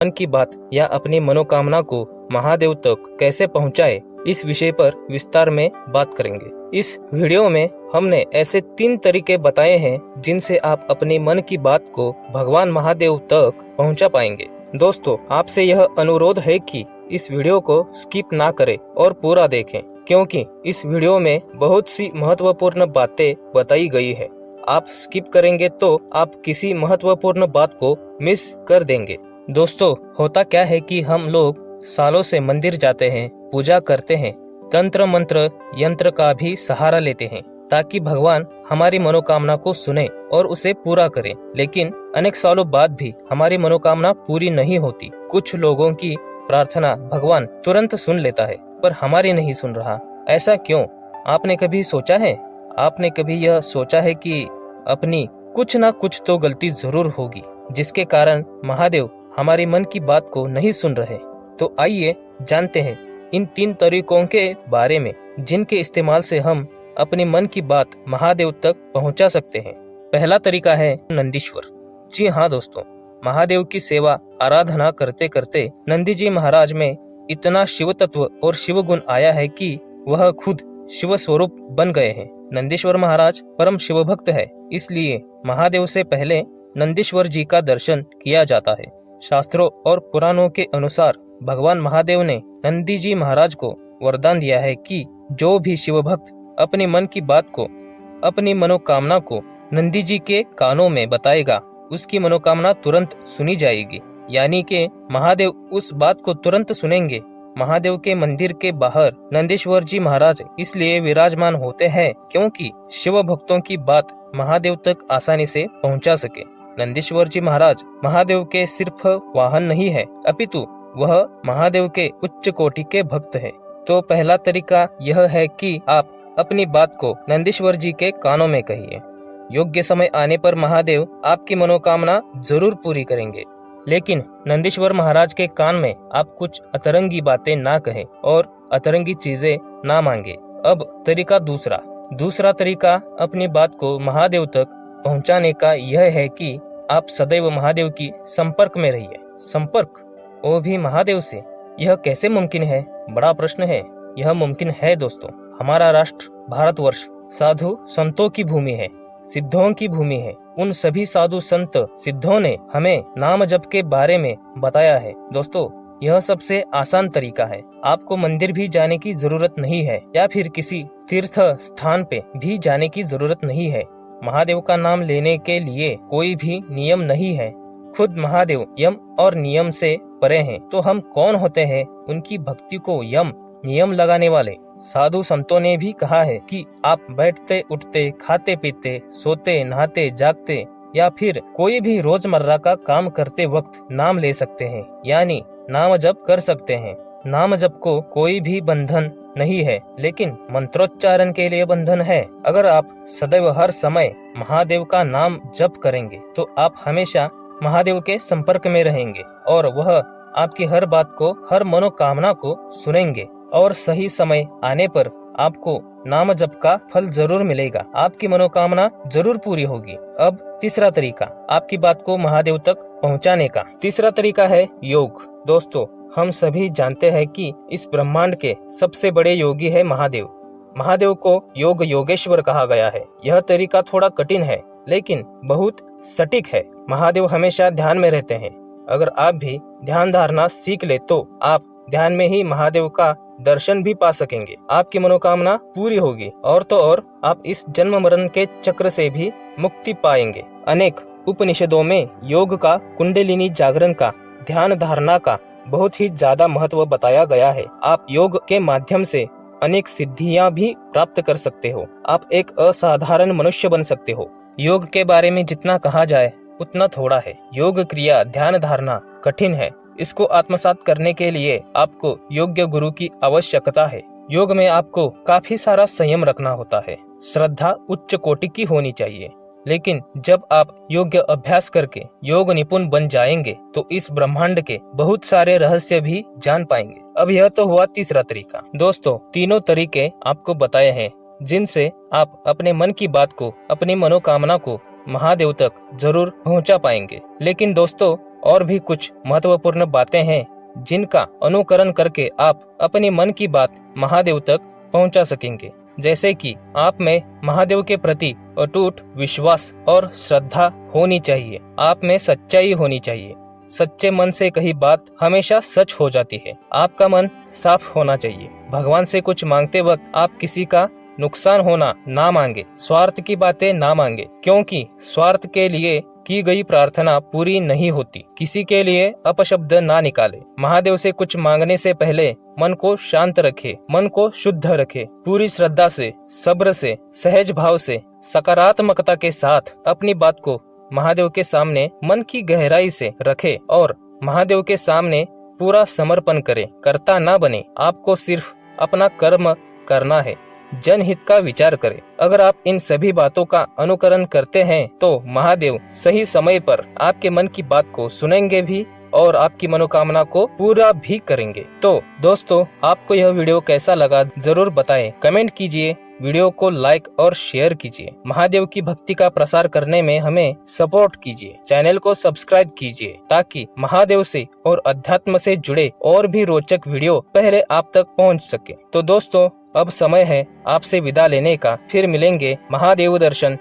मन की बात या अपनी मनोकामना को महादेव तक कैसे पहुंचाए, इस विषय पर विस्तार में बात करेंगे। इस वीडियो में हमने ऐसे 3 तरीके बताए हैं जिनसे आप अपने मन की बात को भगवान महादेव तक पहुंचा पाएंगे। दोस्तों, आपसे यह अनुरोध है कि इस वीडियो को स्किप ना करें और पूरा देखें, क्योंकि इस वीडियो में बहुत सी महत्वपूर्ण बातें बताई गई है। आप स्किप करेंगे तो आप किसी महत्वपूर्ण बात को मिस कर देंगे। दोस्तों, होता क्या है कि हम लोग सालों से मंदिर जाते हैं, पूजा करते हैं, तंत्र मंत्र यंत्र का भी सहारा लेते हैं ताकि भगवान हमारी मनोकामना को सुने और उसे पूरा करें। लेकिन अनेक सालों बाद भी हमारी मनोकामना पूरी नहीं होती। कुछ लोगों की प्रार्थना भगवान तुरंत सुन लेता है, पर हमारी नहीं सुन रहा। ऐसा क्यों? आपने कभी सोचा है? आपने कभी यह सोचा है कि अपनी कुछ ना कुछ तो गलती जरूर होगी जिसके कारण महादेव हमारी मन की बात को नहीं सुन रहे? तो आइए जानते हैं इन 3 तरीकों के बारे में जिनके इस्तेमाल से हम अपने मन की बात महादेव तक पहुंचा सकते हैं। पहला तरीका है नंदीश्वर। जी हाँ दोस्तों, महादेव की सेवा आराधना करते करते नंदी जी महाराज में इतना शिव तत्व और शिव गुण आया है कि वह खुद शिव स्वरूप बन गए हैं। नंदीश्वर महाराज परम शिव भक्त है, इसलिए महादेव से पहले नंदीश्वर जी का दर्शन किया जाता है। शास्त्रों और पुराणों के अनुसार भगवान महादेव ने नंदी जी महाराज को वरदान दिया है कि जो भी शिव भक्त अपने मन की बात को, अपनी मनोकामना को नंदी जी के कानों में बताएगा, उसकी मनोकामना तुरंत सुनी जाएगी। यानी कि महादेव उस बात को तुरंत सुनेंगे। महादेव के मंदिर के बाहर नंदीश्वर जी महाराज इसलिए विराजमान होते हैं क्योंकि शिव भक्तों की बात महादेव तक आसानी से पहुंचा सके। नंदीश्वर जी महाराज महादेव के सिर्फ वाहन नहीं है, अपितु वह महादेव के उच्च कोटि के भक्त है। तो पहला तरीका यह है कि आप अपनी बात को नंदीश्वर जी के कानों में कहिए। योग्य समय आने पर महादेव आपकी मनोकामना जरूर पूरी करेंगे। लेकिन नंदीश्वर महाराज के कान में आप कुछ अतरंगी बातें ना कहें और अतरंगी चीजें ना मांगे। अब तरीका दूसरा तरीका अपनी बात को महादेव तक पहुंचाने का यह है कि आप सदैव महादेव की संपर्क में रहिए। संपर्क, वो भी महादेव से। यह कैसे मुमकिन है? बड़ा प्रश्न है। यह मुमकिन है दोस्तों। हमारा राष्ट्र भारतवर्ष साधु संतों की भूमि है, सिद्धों की भूमि है। उन सभी साधु संत सिद्धों ने हमें नाम जप के बारे में बताया है। दोस्तों, यह सबसे आसान तरीका है। आपको मंदिर भी जाने की जरूरत नहीं है या फिर किसी तीर्थ स्थान पे भी जाने की जरूरत नहीं है। महादेव का नाम लेने के लिए कोई भी नियम नहीं है। खुद महादेव यम और नियम से परे हैं। तो हम कौन होते हैं उनकी भक्ति को यम नियम लगाने वाले? साधु संतों ने भी कहा है कि आप बैठते उठते, खाते पीते, सोते नहाते जागते या फिर कोई भी रोजमर्रा का काम करते वक्त नाम ले सकते हैं, यानी नाम जप कर सकते हैं। नाम जप को कोई भी बंधन नहीं है, लेकिन मंत्रोच्चारण के लिए बंधन है। अगर आप सदैव हर समय महादेव का नाम जप करेंगे तो आप हमेशा महादेव के संपर्क में रहेंगे और वह आपकी हर बात को, हर मनोकामना को सुनेंगे और सही समय आने पर आपको नाम जप का फल जरूर मिलेगा। आपकी मनोकामना जरूर पूरी होगी। अब तीसरा तरीका आपकी बात को महादेव तक पहुंचाने का। तीसरा तरीका है योग। दोस्तों, हम सभी जानते हैं कि इस ब्रह्मांड के सबसे बड़े योगी है महादेव। महादेव को योग योगेश्वर कहा गया है। यह तरीका थोड़ा कठिन है लेकिन बहुत सटीक है। महादेव हमेशा ध्यान में रहते हैं। अगर आप भी ध्यान धारणा सीख ले तो आप ध्यान में ही महादेव का दर्शन भी पा सकेंगे। आपकी मनोकामना पूरी होगी और तो और आप इस जन्म मरण के चक्र से भी मुक्ति पाएंगे। अनेक उपनिषदों में योग का, कुंडलिनी जागरण का, ध्यान धारणा का बहुत ही ज्यादा महत्व बताया गया है। आप योग के माध्यम से अनेक सिद्धियां भी प्राप्त कर सकते हो। आप एक असाधारण मनुष्य बन सकते हो। योग के बारे में जितना कहा जाए उतना थोड़ा है। योग क्रिया, ध्यान धारणा कठिन है। इसको आत्मसात करने के लिए आपको योग्य गुरु की आवश्यकता है। योग में आपको काफी सारा संयम रखना होता है। श्रद्धा उच्च कोटि की होनी चाहिए। लेकिन जब आप योग्य अभ्यास करके योग निपुण बन जाएंगे तो इस ब्रह्मांड के बहुत सारे रहस्य भी जान पाएंगे। अब यह तो हुआ तीसरा तरीका। दोस्तों, तीनों तरीके आपको बताए हैं जिनसे आप अपने मन की बात को, अपनी मनोकामना को महादेव तक जरूर पहुंचा पाएंगे। लेकिन दोस्तों, और भी कुछ महत्वपूर्ण बातें हैं जिनका अनुकरण करके आप अपनी मन की बात महादेव तक पहुंचा सकेंगे। जैसे कि आप में महादेव के प्रति अटूट विश्वास और श्रद्धा होनी चाहिए। आप में सच्चाई होनी चाहिए। सच्चे मन से कही बात हमेशा सच हो जाती है। आपका मन साफ होना चाहिए। भगवान से कुछ मांगते वक्त आप किसी का नुकसान होना ना मांगे, स्वार्थ की बातें ना मांगे, क्योंकि स्वार्थ के लिए की गई प्रार्थना पूरी नहीं होती। किसी के लिए अपशब्द ना निकाले। महादेव से कुछ मांगने से पहले मन को शांत रखे, मन को शुद्ध रखे। पूरी श्रद्धा से, सब्र से, सहज भाव से, सकारात्मकता के साथ अपनी बात को महादेव के सामने मन की गहराई से रखे और महादेव के सामने पूरा समर्पण करे। कर्ता ना बने। आपको सिर्फ अपना कर्म करना है। जनहित का विचार करें। अगर आप इन सभी बातों का अनुकरण करते हैं तो महादेव सही समय पर आपके मन की बात को सुनेंगे भी और आपकी मनोकामना को पूरा भी करेंगे। तो दोस्तों, आपको यह वीडियो कैसा लगा जरूर बताएं। कमेंट कीजिए, वीडियो को लाइक और शेयर कीजिए। महादेव की भक्ति का प्रसार करने में हमें सपोर्ट कीजिए। चैनल को सब्सक्राइब कीजिए ताकि महादेव से और अध्यात्म से जुड़े और भी रोचक वीडियो पहले आप तक पहुंच सके। तो दोस्तों, अब समय है आपसे विदा लेने का। फिर मिलेंगे महादेव दर्शन